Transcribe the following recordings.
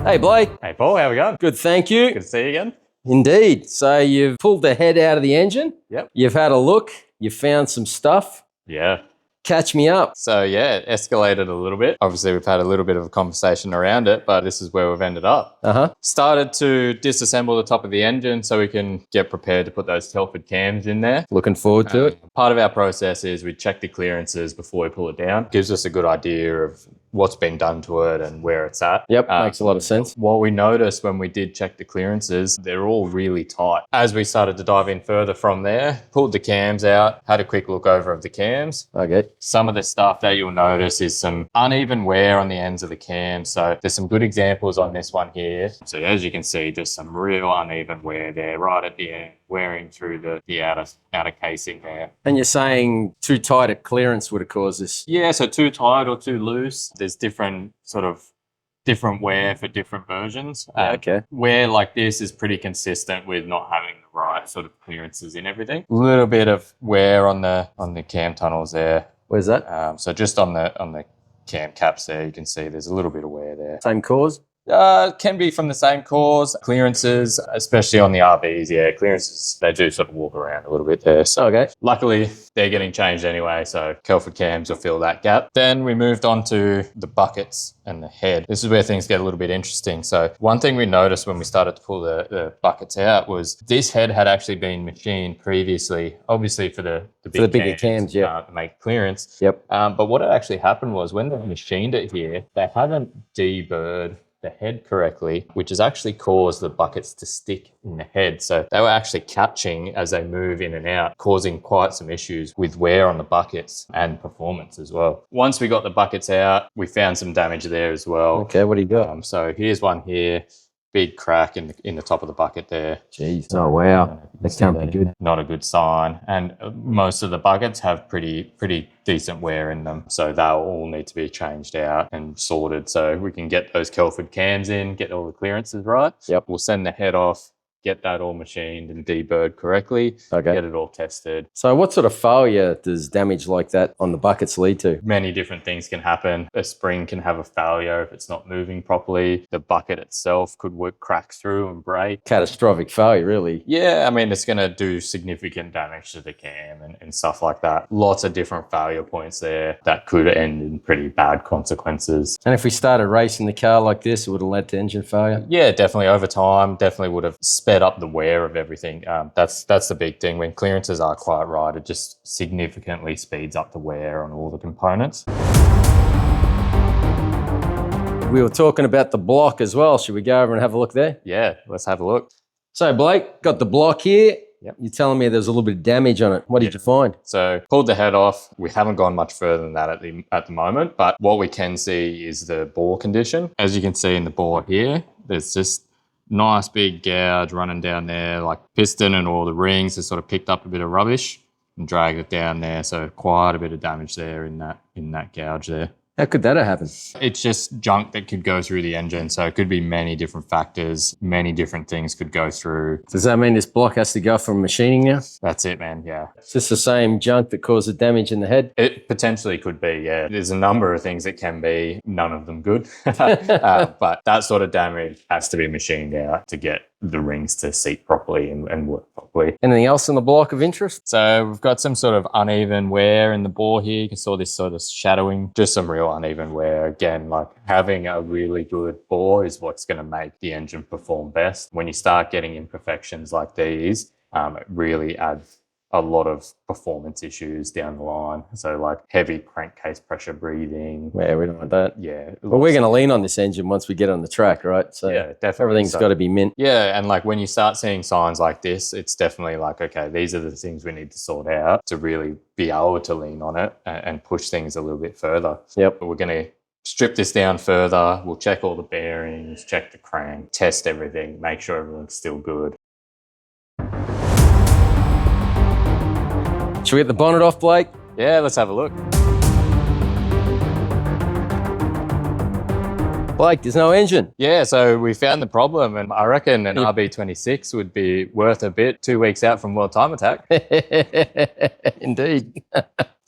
Hey, Blake. Hey, Paul, how we going? Good, thank you. Good to see you again. Indeed. So you've pulled the head out of the engine. Yep. You've had a look. You found some stuff. Yeah. Catch me up. So, yeah, it escalated a little bit. Obviously, we've had a little bit of a conversation around it, but this is where we've ended up. Started to disassemble the top of the engine so we can get prepared to put those Telford cams in there. Looking forward to it. Part of our process is we check the clearances before we pull it down. Gives us a good idea of what's been done to it and where it's at. Yep, makes a lot of sense. What we noticed when we did check the clearances, they're all really tight. As we started to dive in further from there, pulled the cams out, had a quick look over of the cams. Okay. Some of the stuff that you'll notice is some uneven wear on the ends of the cams. So there's some good examples on this one here. So as you can see, just some real uneven wear there right at the end, wearing through the outer casing there. And you're saying too tight at clearance would have caused this? Yeah, so too tight or too loose. There's different wear for different versions. Okay. Wear like this is pretty consistent with not having the right sort of clearances in everything. A little bit of wear on the cam tunnels there. Where's that? So just on the cam caps there, you can see there's a little bit of wear there. Same cause? Can be from the same cause. Clearances, especially on the RBs, yeah, clearances, they do sort of walk around a little bit there. So Okay. luckily, they're getting changed anyway, so Telford cams will fill that gap. Then we moved on to the buckets and the head. This is where things get a little bit interesting. So one thing we noticed when we started to pull the buckets out was this head had actually been machined previously, obviously for the bigger cams, yeah. to make clearance. Yep. But what had actually happened was when they machined it here, they hadn't deburred the head correctly, which has actually caused the buckets to stick in the head. So they were actually catching as they move in and out, causing quite some issues with wear on the buckets and performance as well. Once we got the buckets out, we found some damage there as well. Okay, what do you got? So here's one here, big crack in the top of the bucket there. Jeez. Oh, wow. That can't be good. Not a good sign. And most of the buckets have pretty decent wear in them. So they'll all need to be changed out and sorted so we can get those Telford cams in, get all the clearances right. Yep. We'll send the head off, get that all machined and deburred correctly, Okay. get it all tested. So what sort of failure does damage like that on the buckets lead to? Many different things can happen. A spring can have a failure if it's not moving properly. The bucket itself could crack through and break. Catastrophic failure, really. Yeah, I mean, it's going to do significant damage to the cam and stuff like that. Lots of different failure points there that could end in pretty bad consequences. And if we started racing the car like this, it would have led to engine failure? Yeah, definitely over time, definitely would have sped up the wear of everything. That's the big thing. When clearances are quite right, it just significantly speeds up the wear on all the components. We were talking about the block as well. Should we go over and have a look there? Yeah, let's have a look. So, Blake, got the block here. Yep. You're telling me there's a little bit of damage on it. What did you find? So pulled the head off. We haven't gone much further than that at the moment, but what we can see is the bore condition. As you can see in the bore here, there's just nice big gouge running down there, like piston and all the rings has sort of picked up a bit of rubbish and dragged it down there. So quite a bit of damage there in that gouge there. How could that have happened? It's just junk that could go through the engine. So it could be many different factors, many different things could go through. Does that mean this block has to go from machining now? That's it, man. Yeah. Is this the same junk that caused the damage in the head? It potentially could be, yeah. There's a number of things it can be, none of them good. But that sort of damage has to be machined out to get the rings to seat properly and work properly. Anything else on the block of interest? So we've got some sort of uneven wear in the bore here. You can see this sort of shadowing, just some real uneven wear. Again, like having a really good bore is what's going to make the engine perform best. When you start getting imperfections like these, it really adds a lot of performance issues down the line. So like heavy crankcase pressure breathing. Yeah, we don't want that. Yeah. Well, we're going to lean on this engine once we get on the track, right? So yeah, definitely. everything's got to be mint. Yeah, and like when you start seeing signs like this, it's definitely like, okay, these are the things we need to sort out to really be able to lean on it and push things a little bit further. Yep. But we're going to strip this down further. We'll check all the bearings, check the crank, test everything, make sure everything's still good. Should we get the bonnet off, Blake? Yeah, let's have a look. Blake, there's no engine. Yeah, so we found the problem, and I reckon an RB26 would be worth a bit 2 weeks out from World Time Attack. Indeed.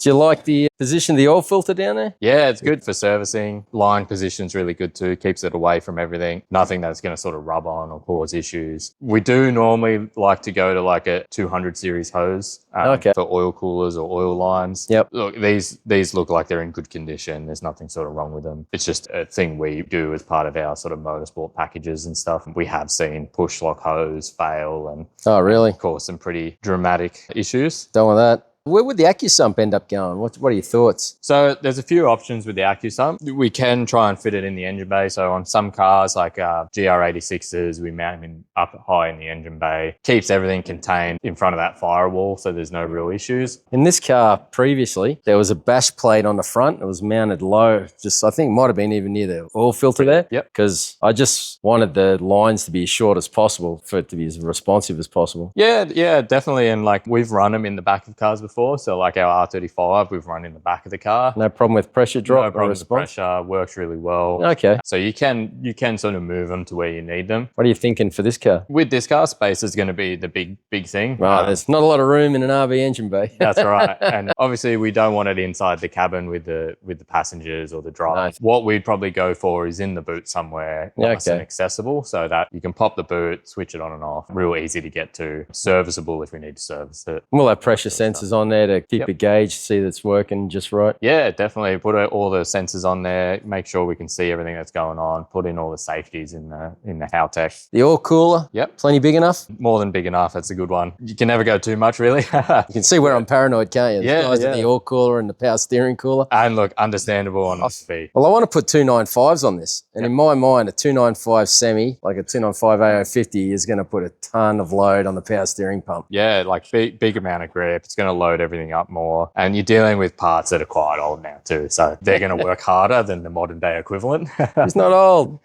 Do you like the position of the oil filter down there? Yeah, it's good for servicing. Line position's really good too. Keeps it away from everything. Nothing that's going to sort of rub on or cause issues. We do normally like to go to like a 200 series hose for oil coolers or oil lines. Yep. Look, these look like they're in good condition. There's nothing sort of wrong with them. It's just a thing we do as part of our sort of motorsport packages and stuff. We have seen push lock hose fail and really? Cause some pretty dramatic issues. Don't want that. Where would the AccuSump end up going? What are your thoughts? So there's a few options with the AccuSump. We can try and fit it in the engine bay. So on some cars like GR86s, we mount them up high in the engine bay. Keeps everything contained in front of that firewall, so there's no real issues. In this car previously, there was a bash plate on the front. It was mounted low. Just, I think it might have been even near the oil filter there. Yep. Because I just wanted the lines to be as short as possible for it to be as responsive as possible. Yeah, definitely. And like we've run them in the back of cars before. So like our R35, we've run in the back of the car. No problem with pressure drop? No problem with pressure. Works really well. Okay. So you can sort of move them to where you need them. What are you thinking for this car? With this car, space is going to be the big thing. Right, there's not a lot of room in an RV engine bay. That's right. And obviously we don't want it inside the cabin with the passengers or the driver. Nice. What we'd probably go for is in the boot somewhere nice and accessible so that you can pop the boot, switch it on and off. Real easy to get to. Serviceable if we need to service it. We'll have pressure sensors on there to keep a gauge, see that it's working just right. Yeah, definitely. Put all the sensors on there, make sure we can see everything that's going on, put in all the safeties in the Haltech. The oil cooler? Yep. Plenty big enough? More than big enough. That's a good one. You can never go too much, really. You can see where I'm paranoid, can't you? Yeah, The guys with the oil cooler and the power steering cooler. And look, understandable on speed. Well, I want to put 295s on this. And in my mind, a 295 semi, like a 295 AO50, is going to put a ton of load on the power steering pump. Yeah, like big amount of grip. It's going to load everything up more. And you're dealing with parts that are quite old now too. So they're going to work harder than the modern day equivalent. He's not old.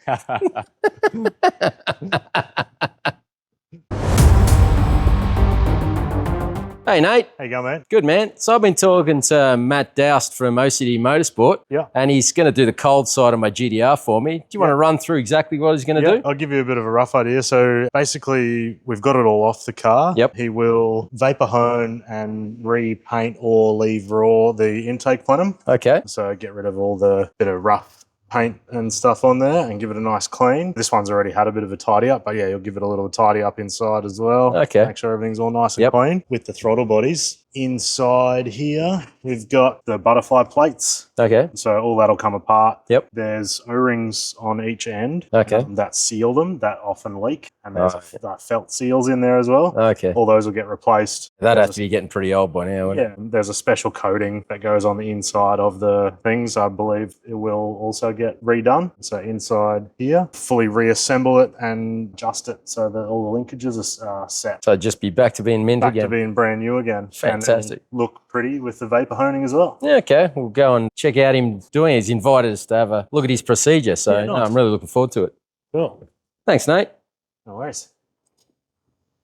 Hey, Nate. How you going, mate? Good, man. So I've been talking to Matt Doust from OCD Motorsport. Yeah. And he's going to do the cold side of my GDR for me. Do you want to run through exactly what he's going to do? I'll give you a bit of a rough idea. So basically, we've got it all off the car. Yep. He will vapor hone and repaint or leave raw the intake plenum. Okay. So get rid of all the bit of rough paint and stuff on there and give it a nice clean. This one's already had a bit of a tidy up, but yeah, you'll give it a little tidy up inside as well. Okay. Make sure everything's all nice and clean. With the throttle bodies, inside here, we've got the butterfly plates. Okay. So all that'll come apart. Yep. There's O-rings on each end that seal them, that often leak. And there's felt seals in there as well. Okay. All those will get replaced. That'd have to be getting pretty old by now, wouldn't Yeah, there's a special coating that goes on the inside of the things. I believe it will also get redone. So inside here, fully reassemble it and adjust it so that all the linkages are set. So just be back to being mint Back again. to being brand new again. Fantastic. And look pretty with the vapor honing as well. Yeah, okay. We'll go and check out him doing it. He's invited us to have a look at his procedure. So Yeah, nice. I'm really looking forward to it. Cool. Thanks, Nate. No worries.